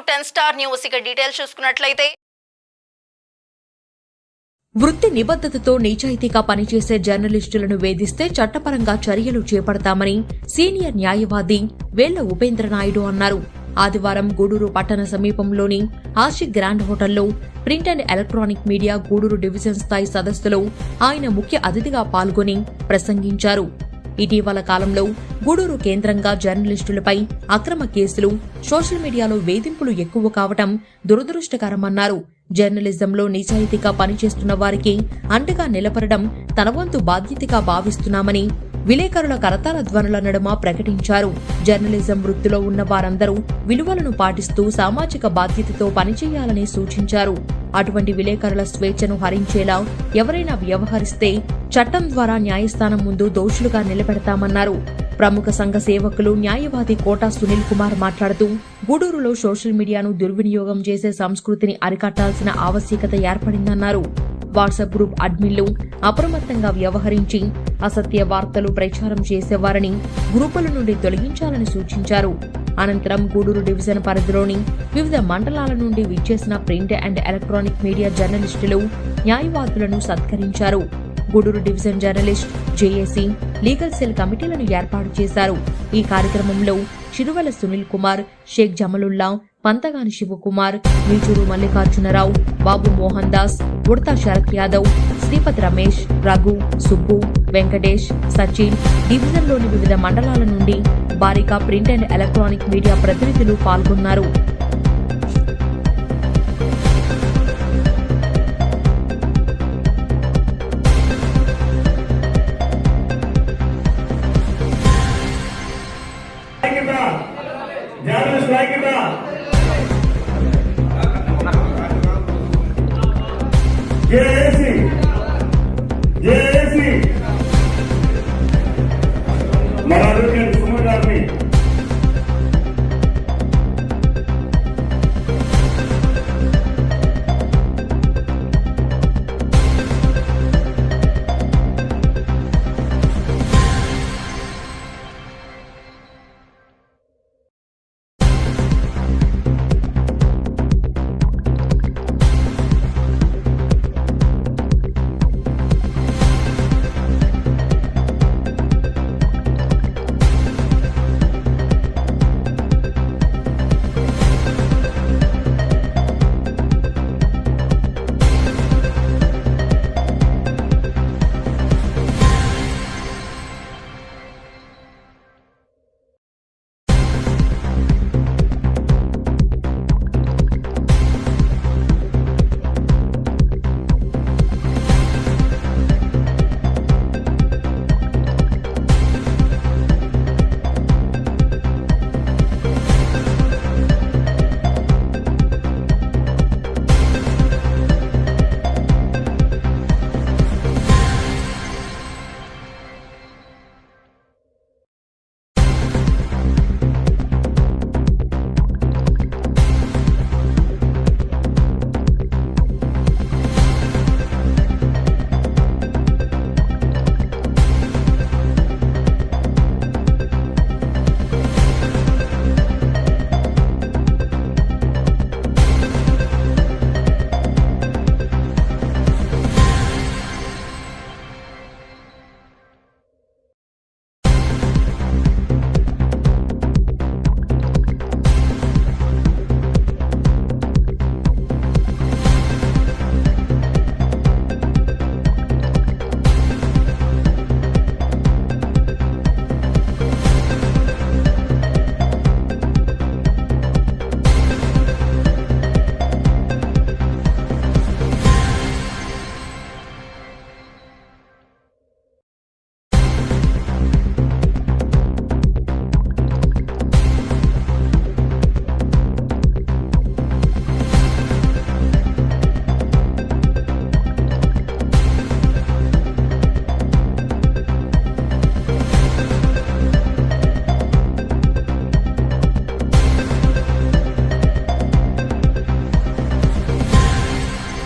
10 Star news ఇక details చూసుకున్నట్లయితే వృత్తి నిబద్ధతతో నిజాయితీగా పనిచేసే జర్నలిస్టులను వేధిస్తే చట్టపరంగా చర్యలు చేపడతామని సీనియర్ న్యాయవాది వేళ్ల ఉపేంద్రనాయుడు అన్నారు. ఆదివారం గూడూరు పట్టణ సమీపంలోని ఆషిక్ గ్రాండ్ హోటల్లో print and electronic media Gudur division స్థాయి సదస్సులో ఆయన ముఖ్య అతిథిగా పాల్గొని ప్రసంగించారు. ఇటీవల కాలంలో గూడూరు కేంద్రంగా జర్నలిస్టులపై అక్రమ కేసులు, సోషల్ మీడియాలో వేధింపులు ఎక్కువ కావటం దురదృష్టకరమన్నారు. జర్నలిజంలో నిజాయితీగా పనిచేస్తున్న వారికి అండగా నిలబడడం తన వంతు బాధ్యతగా భావిస్తున్నామని విలేకరుల కరతాళ ధ్వనుల నడుమ ప్రకటించారు. జర్నలిజం వృత్తిలో ఉన్న వారందరూ విలువలను పాటిస్తూ సామాజిక బాధ్యతతో పనిచేయాలని సూచించారు. అటువంటి విలేకరుల స్వేచ్ఛను హరించేలా ఎవరైనా వ్యవహరిస్తే చట్టం ద్వారా న్యాయస్థానం ముందు దోషులుగా నిలబెడతామన్నారు. ప్రముఖ సంఘ సేవకులు న్యాయవాది కోటా సునీల్ కుమార్ మాట్లాడుతూ గూడూరులో సోషల్ మీడియాను దుర్వినియోగం చేసే సంస్కృతిని అరికట్టాల్సిన ఆవశ్యకత ఏర్పడిందన్నారు. వాట్సాప్ గ్రూప్ అడ్మిన్లు అప్రమత్తంగా వ్యవహరించి అసత్య వార్తలు ప్రచారం చేసేవారని గ్రూపుల నుండి తొలగించాలని సూచించారు. అనంతరం గూడూరు డివిజన్ పరిధిలోని వివిధ మండలాల నుండి విచ్చేసిన ప్రింట్ అండ్ ఎలక్ట్రానిక్ మీడియా జర్నలిస్టులు న్యాయవాదులను సత్కరించారు. Gudur division journalist JAC legal cell కమిటీలను ఏర్పాటు చేశారు. ఈ కార్యక్రమంలో చిరువల సునీల్ కుమార్, షేక్ జమలుల్లా, పంతగాని శివకుమార్, మీచూరు మల్లికార్జునరావు, బాబు మోహన్ దాస్, ఉడతా శరత్ యాదవ్, శ్రీపతి రమేష్, రఘు, సుబ్బు, వెంకటేష్, సచిన్, డివిజన్లోని వివిధ మండలాల నుండి భారీగా ప్రింట్ అండ్ ఎలక్ట్రానిక్ మీడియా ప్రతినిధులు పాల్గొన్నారు.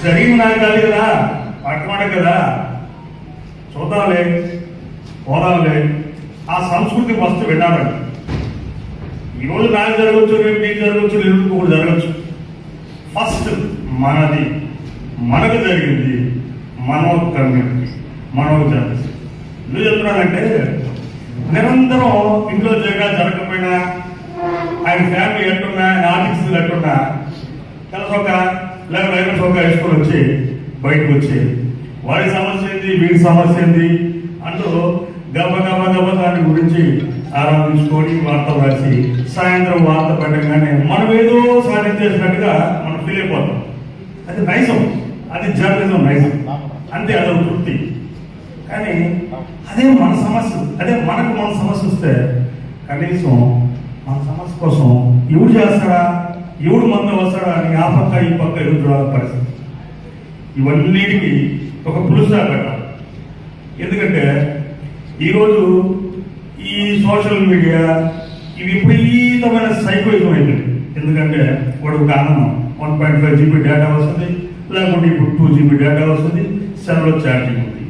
జరిగింది నాకు కాదు కదా, పట్టమాట కదా, చూద్దాంలే పోదాంలే, ఆ సంస్కృతి ఫస్ట్ వినాలండి. ఈరోజు నాకు జరగవచ్చు, రేపు నీకు జరగవచ్చు, ఎల్లుండి కూడా జరగచ్చు. ఫస్ట్ మనది, మనకు జరిగింది, మనో కమ్యూనిటీ, మనో జనరేషన్. ఎందుకు చెప్తున్నానంటే నిరంతరం ఇంట్లో జరగకపోయినా ఆయన ఫ్యామిలీ ఎట్టున్నా, ఆయన ఆర్థిక స్థితులు ఎట్టున్నా తెలసొక లేక రైతులసొక వేసుకొని వచ్చి బయటకు వచ్చి వాడి సమస్య ఏంది, వీడి సమస్య ఏంది అంటూ గబ దాని గురించి ఆరాధించుకొని వార్తలు రాసి సాయంత్రం వార్త పెట్టగానే మనం ఏదో సాధించేసినట్టుగా మనం ఫీల్ అయిపోతాం. అది నైజం, అది జర్నలిజం నైజం, అంతే, అదొక తృప్తి. కానీ అదే మన సమస్య, అదే మనకు మన సమస్య వస్తే కనీసం మన సమస్య కోసం ఎవడు చేస్తాడా, ఎవడు మనతో వస్తాడా అని ఆ పక్క ఈ పక్క ఎదురు చూడాల పరిస్థితి. ఇవన్నిటికీ ఒక పులుసా పెట్టాలి. ఎందుకంటే ఈరోజు ఈ సోషల్ మీడియా ఇవి విపరీతమైన సైకోయిజం అయిపోయింది. ఎందుకంటే వాడు ఒక ఆనందం 1.5 GB డేటా వస్తుంది, లేకుంటే ఇప్పుడు 2 GB డేటా వస్తుంది, సెల్లో ఛార్జింగ్ ఉంది.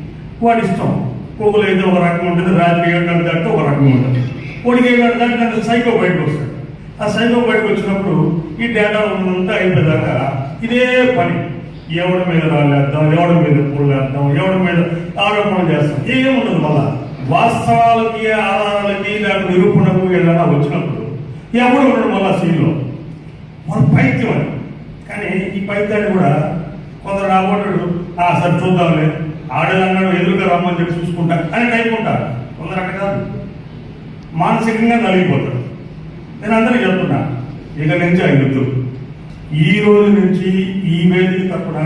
వాడి ఇష్టం. గూగుల్ అయితే ఒక రకం ఉంటుంది, రాత్రి 7 గంటల దాకా ఒక రకం ఉంటుంది. వాడికి 7 గంటల దాకా సైకో బయటకు వస్తాడు. ఆ సైకో బయటకు వచ్చినప్పుడు ఈ డేటా ఉన్నంతా అయిపోయేదాకా ఇదే పని. ఎవడి మీద రాలేద్దాం, ఎవడి మీద పూలేద్దాం, ఎవడి మీద ఆరోపణలు చేస్తాం, ఏముండదు. మళ్ళా వాస్తవాలకి, ఆధారాలకి, లేకపోతే నిరూపణకు ఏదైనా వచ్చినప్పుడు ఎవడు ఉండడు మళ్ళా సీన్లో. మన పైత్యం అని. కానీ ఈ పైత్యాన్ని కూడా కొందరు రాబోటాడు, సరే చూద్దాంలే, ఆడేదన్నాడు ఎదురుగా రమ్మని చెప్పి చూసుకుంటా అని టైప్ ఉంటారు. కొందరు అక్కడ కాదు, మానసికంగా నలిగిపోతారు. నేను అందరికీ చెప్తున్నా, ఇక నుంచి ఐదు ఈ రోజు నుంచి ఈ వేదిక తప్పున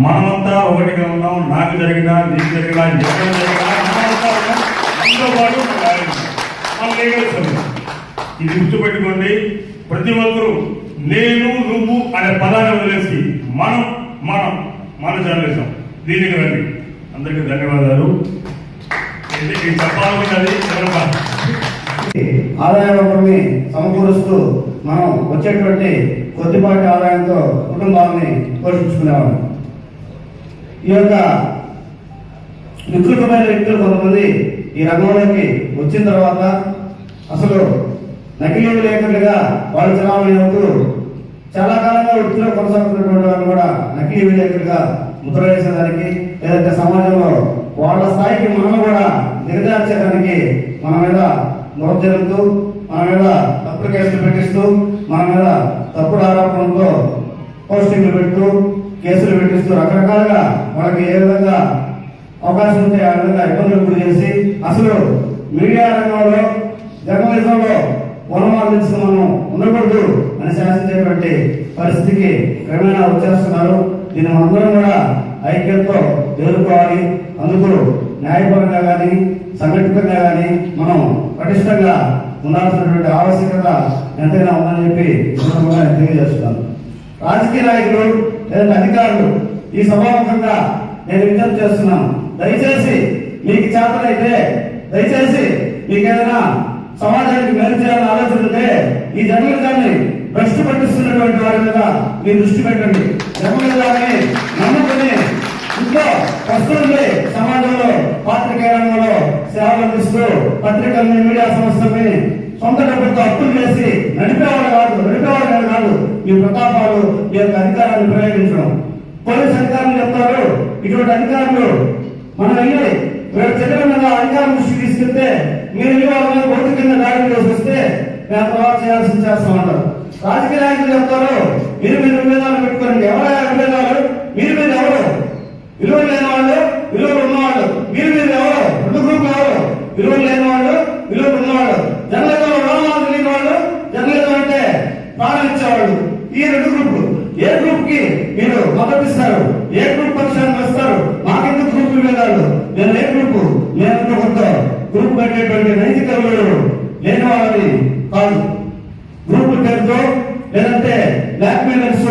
మనమంతా ఒకటిగా ఉన్నాం. నాకు జరిగినా, నీకు జరిగినా, ఎక్కడ జరిగినా మనమంతా ఉన్నాం. మనతో పాటు మన లీగల్ సర్వీస్. ఇది గుర్తుపెట్టుకోండి. ప్రతి ఒక్కరూ నేను, నువ్వు అనే పదాన్ని వదిలేసి మనం మనం మన జర్నలిజం దీనికి రండి. అందరికీ ధన్యవాదాలు. చెప్పాలన్నది ఆదాయ వనరుల్ని సమకూరుస్తూ మనం వచ్చేటువంటి కొద్దిపాటి ఆదాయంతో కుటుంబాన్ని పోషించుకునేవాడు. ఈ యొక్క వికృతమైన వ్యక్తులు కొంతమంది ఈ రంగంలోకి వచ్చిన తర్వాత అసలు నకిలీ విలేకరులుగా వాళ్ళు చలామణి అవుతూ చాలా కాలంగా వృత్తిలో కొనసాగుతున్నటువంటి వాళ్ళు కూడా నకిలీ విలేకరులుగా ముద్ర వేసేదానికి, లేదంటే సమాజంలో వాళ్ళ స్థాయికి మనం కూడా దిగజార్చేదానికి మన మీద మొర జరుగుతూ, మన మీద తప్పుడు కేసులు పెట్టిస్తూ, మన మీద తప్పుడు ఆరోపణలతో పోస్టింగ్లు పెడుతూ, కేసులు పెట్టిస్తూ రకరకాలుగా వాళ్ళకి ఏ విధంగా అవకాశం ఉంటే ఆ విధంగా ఇబ్బందులు గురి చేసి అసలు మీడియా రంగంలో, జర్నలిజంలో వనమార్గం మనం ఉండకూడదు అని శాసించేటువంటి పరిస్థితికి క్రమేణా వచ్చేస్తున్నారు. దీన్ని అందరం కూడా ఐక్యంతో ఎదుర్కోవాలి. అందుకు న్యాయపరంగా కానీ, సంఘటితంగా కానీ మనం పటిష్టంగా ఉండాల్సినటువంటి ఆవశ్యకత ఎంతైనా ఉందని చెప్పి తెలియజేస్తున్నాను. రాజకీయ నాయకులు లేదంటే అధికారులు ఈ సభాముఖంగా నేను విజ్ఞప్తి చేస్తున్నాను. దయచేసి మీకు చేతనైతే, దయచేసి మీకు ఏదైనా సమాజానికి మేలు చేయాలని ఆలోచన ఉంటే ఈ జర్నలిజాన్ని భ్రష్టు పట్టిస్తున్నటువంటి వారి మీద మీరు దృష్టి పెట్టండి. జర్నలిజాన్ని నమ్ముకుని ఇంట్లో వస్తువుల్ని సమాజంలో పాత్రికేయ రంగంలో సేవలు అందిస్తూ పత్రికల్ని, మీడియా సంస్థల్ని సొంత డబ్బులతో అప్పులు చేసి నడిపేవాడు కాదు మీ ప్రతాపాలు, మీ యొక్క అధికారాన్ని ప్రయోగించడం. పోలీసు అధికారులు చెప్తారు, ఇటువంటి అధికారులు మనం వెళ్ళి వీళ్ళ చట్టంగా అధికారం దృష్టికి తీసుకెళ్తే మీరు వెళ్ళి వాళ్ళ మీద కోర్టు కింద దాడి చేసి వస్తే మేము తర్వాత చేయాల్సింది చేస్తామంటారు. రాజకీయ నాయకులు చెప్తారు, మీరు మీద విభేదాలు పెట్టుకోండి. ఎవరైనా విభేదాలు? మీరు మీద ఎవరు? విలువలు లేని వాళ్ళు, విలువలు ఉన్నవాళ్ళు. మీరు మీద ఎవరు? రెండు గ్రూపులు ఎవరు? విలువలు లేని వాళ్ళు, విలువలు ఉన్నవాళ్ళు. జర్నలిజంలో రోమాలు లేని వాళ్ళు, జర్నలిజం అంటే ప్రాణం ఇచ్చేవాళ్ళు. ఈ రెండు గ్రూపులు. ఏ గ్రూప్ కి మీరు మద్దతు ఇస్తారు? ఏ గ్రూప్ పక్షాన్ని వస్తారు? మాకెందుకు గ్రూప్ విభేదాలు? నేను ఏ గ్రూపు? నేను కొంత గ్రూప్ కట్టేటువంటి నైతిక విలువలు లేని వాళ్ళని కాదు. గ్రూపుల పేరుతో లేదంటే బ్లాక్ మెయిలర్స్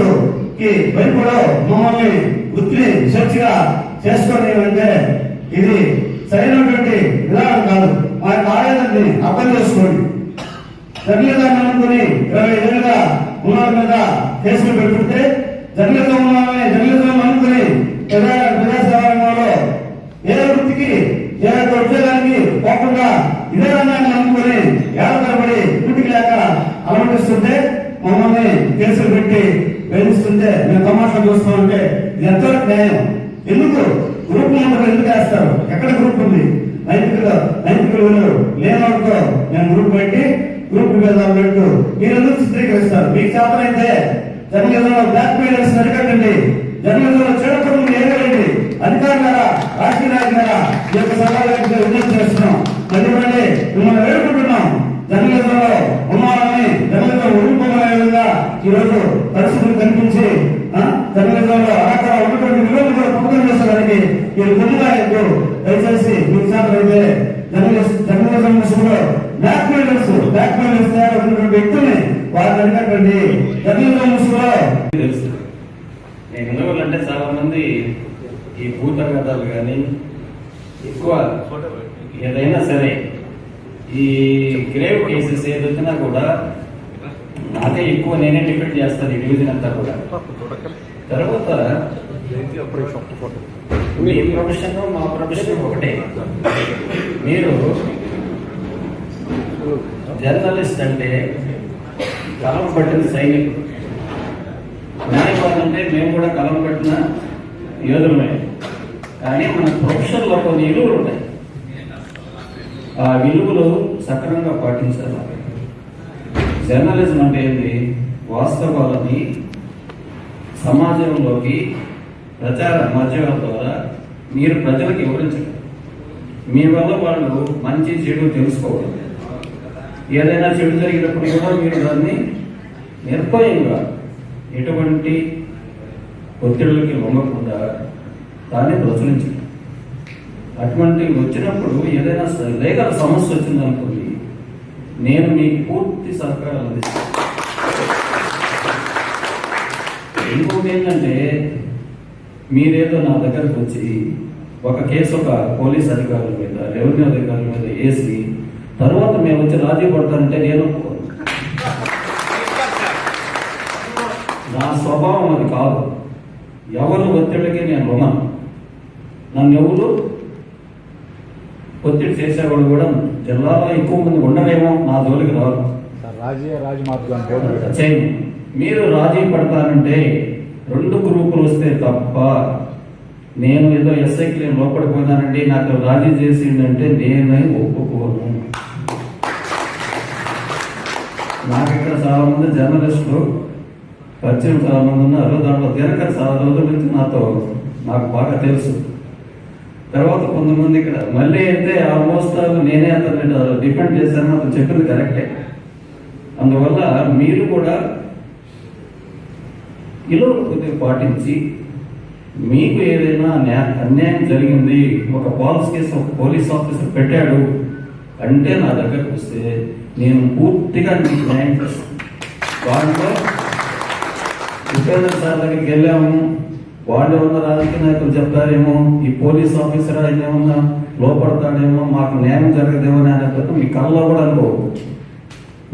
కి భయపడో మమ్మల్ని వృత్తిని స్వేచ్ఛగా చేసుకొని అంటే ఇది సరైనటువంటి విధానం కాదు. మా యొక్క ఆవేదనని అర్థం చేసుకోండి. జర్నలిజాన్ని అనుకుని 20 ఏళ్ళుగా ఉన్న మీద కేసులు పెట్టుకుంటే జర్నలిజం అనుకుని ప్రజాసేవ రంగంలో ఏ వృత్తికి, ఏ ఉద్యోగానికి పోకుండా ఇదే రంగాన్ని అనుకుని ఏళ్ళ తరబడి డ్యూటీ లేక ప్రకటిస్తుంటే మమ్మల్ని కేసులు పెట్టి వేధిస్తుంటే మేము తమాషా చూస్తామంటే ఇది ఎంతవరకు న్యాయం? ఎందుకు గ్రూప్ మెంబర్లు ఎందుకు వేస్తారు? ఎక్కడ గ్రూప్ ఉంది? నైతిక విలువలు లేనోడితో మేము గ్రూప్ పెట్టి గ్రూప్ విభేదాలు పెట్టు మీరెందుకు చిత్రీకరిస్తారు? మీకు చేతనైతే జర్నలిజంలో బ్లాక్ మెయిలర్స్ అరికట్టండి, జర్నలిజంలో చెడపడులు ఏగండి. అధికారులారా, రాజకీయ నాయకులారా, ఈ యొక్క సభలకు విజ్ఞప్తి చేస్తున్నాం. మళ్ళీ మిమ్మల్ని వేడుకుంటున్నాం. జర్నలిజంలో ఉన్నారని జర్నలిజం ఉడిపోమనే విధంగా ఈ రోజు పరిస్థితులు కనిపించి జర్నలిజంలో అక్కడ ఉన్నటువంటి విలువలు కూడా పక్కన చేసేదానికి మీరు ముందుగా దయచేసి మీకు చేతనైతే జర్నలిజం విషయంలో బ్లాక్ మెయిలర్స్ తయారవుతున్నటువంటి వ్యక్తుల్ని వారిని అడిగినటువంటి జర్నలిజం విషయంలో తెలుసు. నేను ఎందువల్లంటే చాలా మంది ఈ భూత కథలు కానీ ఎక్కువ ఏదైనా సరే ఈ గ్రేవ్ కేసెస్ ఏదొచ్చినా కూడా నాకే ఎక్కువ నేనే డిపెండ్ చేస్తాను ఈ డివిజన్ అంతా కూడా. తర్వాత మీ ప్రొఫెషన్ మా ప్రొఫెషన్ ఒకటే. మీరు జర్నలిస్ట్ అంటే కలం పట్టిన సైనికుడు, న్యాయవాదంటే మేము కూడా కలం పట్టిన యోధులమే. కానీ మన ప్రొఫెషన్లో కొన్ని విలువలు ఉంటాయి. ఆ విలువలు సక్రమంగా పాటించాలి. జర్నలిజం అంటే ఏంటి? వాస్తవాలని సమాజంలోకి ప్రచార మాధ్యమాల ద్వారా మీరు ప్రజలకు వివరించండి. మీ వల్ల వాళ్ళు మంచి చెడు తెలుసుకోవాలి. ఏదైనా చెడు జరిగినప్పుడు కూడా మీరు దాన్ని నిర్భయంగా ఎటువంటి ఒత్తిడులకి లొంగకుండా దాన్ని ప్రచురించండి. అటువంటి వచ్చినప్పుడు ఏదైనా లీగల్ సమస్య వచ్చిందనుకోండి, నేను మీకు పూర్తి సహకారం అందిస్తాను. ఇంకొకటి ఏంటంటే, మీరేదో నా దగ్గరకు వచ్చి ఒక కేసు ఒక పోలీస్ అధికారుల మీద, రెవెన్యూ అధికారుల మీద వేసి తర్వాత మేము వచ్చి రాజీ పడతానంటే నేను నా స్వభావం అది కాదు. ఎవరు ఒత్తిడికి నేను రుణం. నన్ను ఎవరు ఒత్తిడి చేసేవాడు కూడా జిల్లాలో ఎక్కువ మంది ఉండలేమో, నా జోలికి రాదు. చేయండి. మీరు రాజీ పడతానంటే 2 గ్రూపులు వస్తే తప్ప, నేను ఏదో ఎస్ఐకి నేను లోపడిపోయినానండి నాకు రాజీ చేసిందంటే నేనే ఒప్పుకోను. నాకు ఇక్కడ చాలా మంది జర్నలిస్టులు పరిచయం చాలా మంది ఉన్నారు. దాంట్లో దినకర్ చాలా రోజుల నుంచి నాకు బాగా తెలుసు. తర్వాత కొంతమంది ఇక్కడ మళ్ళీ అయితే ఆల్మోస్ట్ నేనే అతన్ని డిఫెండ్ చేశాను. అతను చెప్పింది కరెక్టే. అందువల్ల మీరు కూడా విలువలు కొద్దిగా పాటించి, మీకు ఏదైనా అన్యాయం జరిగింది, ఒక పాలసీ కేసు ఒక పోలీస్ ఆఫీసర్ పెట్టాడు అంటే నా దగ్గరకు వస్తే నేను పూర్తిగా మీకు న్యాయం చేస్తాను. వాటిలో ఉపేంద్ర సార్ దగ్గరికి వెళ్ళాము, వాళ్ళు ఏమన్నా రాజకీయ నాయకులు చెప్తారేమో, ఈ పోలీస్ ఆఫీసర్ ఆయన ఏమన్నా లోపడతాడేమో, మాకు న్యాయం జరగదేమో అనేటట్టు మీ కళ్ళలో కూడా అనుకోవద్దు.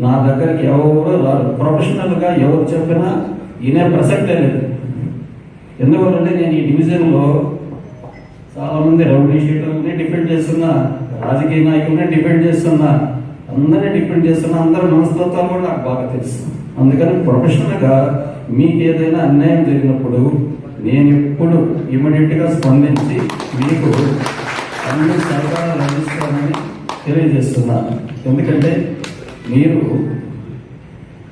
నా దగ్గరికి ఎవరు రాదు. ప్రొఫెషనల్గా ఎవరు చెప్పినా ఈయనే ప్రసక్తే లేదు. ఎందువల్లంటే నేను ఈ డివిజన్లో చాలా మంది రౌడీ షీటర్ని డిపెండ్ చేస్తున్నా, రాజకీయ నాయకుల్ని డిపెండ్ చేస్తున్నా, అందరినీ డిపెండ్ చేస్తున్నా. అందరి మనస్తత్వాలు కూడా నాకు బాగా తెలుసు. అందుకని ప్రొఫెషనల్గా మీకు ఏదైనా అన్యాయం జరిగినప్పుడు నేను ఎప్పుడు ఇమ్మీడియట్గా స్పందించి మీకు అన్ని సహకారాలు అందిస్తానని తెలియజేస్తున్నాను. ఎందుకంటే మీరు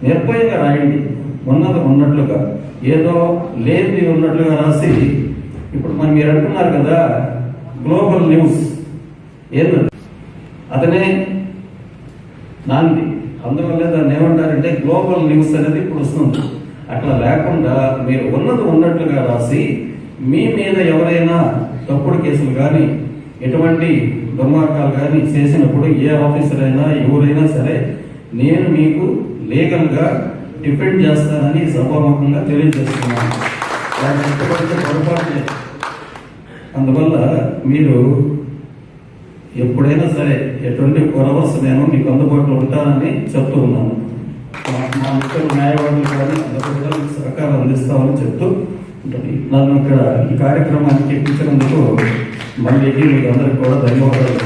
నిర్భయంగా రాయండి, ఉన్నది ఉన్నట్లుగా, ఏదో లేనిది ఉన్నట్లుగా రాసి. ఇప్పుడు మనం మీరు అంటున్నారు కదా గ్లోబల్ న్యూస్, ఏదో అతనే నాంది. అందువల్ల దాన్ని ఏమంటారంటే గ్లోబల్ న్యూస్ అనేది ఇప్పుడు వస్తుంది. అట్లా లేకుండా మీరు ఉన్నది ఉన్నట్లుగా రాసి, మీ మీద ఎవరైనా తప్పుడు కేసులు కానీ ఎటువంటి దుర్మార్గాలు కానీ చేసినప్పుడు ఏ ఆఫీసర్ అయినా ఎవరైనా సరే నేను మీకు లీగల్గా డిపెండ్ చేస్తానని సభాముఖంగా తెలియజేస్తున్నాను. పొరపాటు. అందువల్ల మీరు ఎప్పుడైనా సరే 24 hours నేను మీకు అందుబాటులో ఉంటానని చెప్తూ ఉన్నాను. మా మిత్రులు న్యాయవాదులు కానీ అందరూ కూడా మీకు సహకారం అందిస్తామని చెప్తూ ఉంటుంది. నన్ను ఇక్కడ ఈ కార్యక్రమానికి ఎక్కించినందుకు మళ్ళీ మీకు అందరికీ కూడా ధన్యవాదాలు.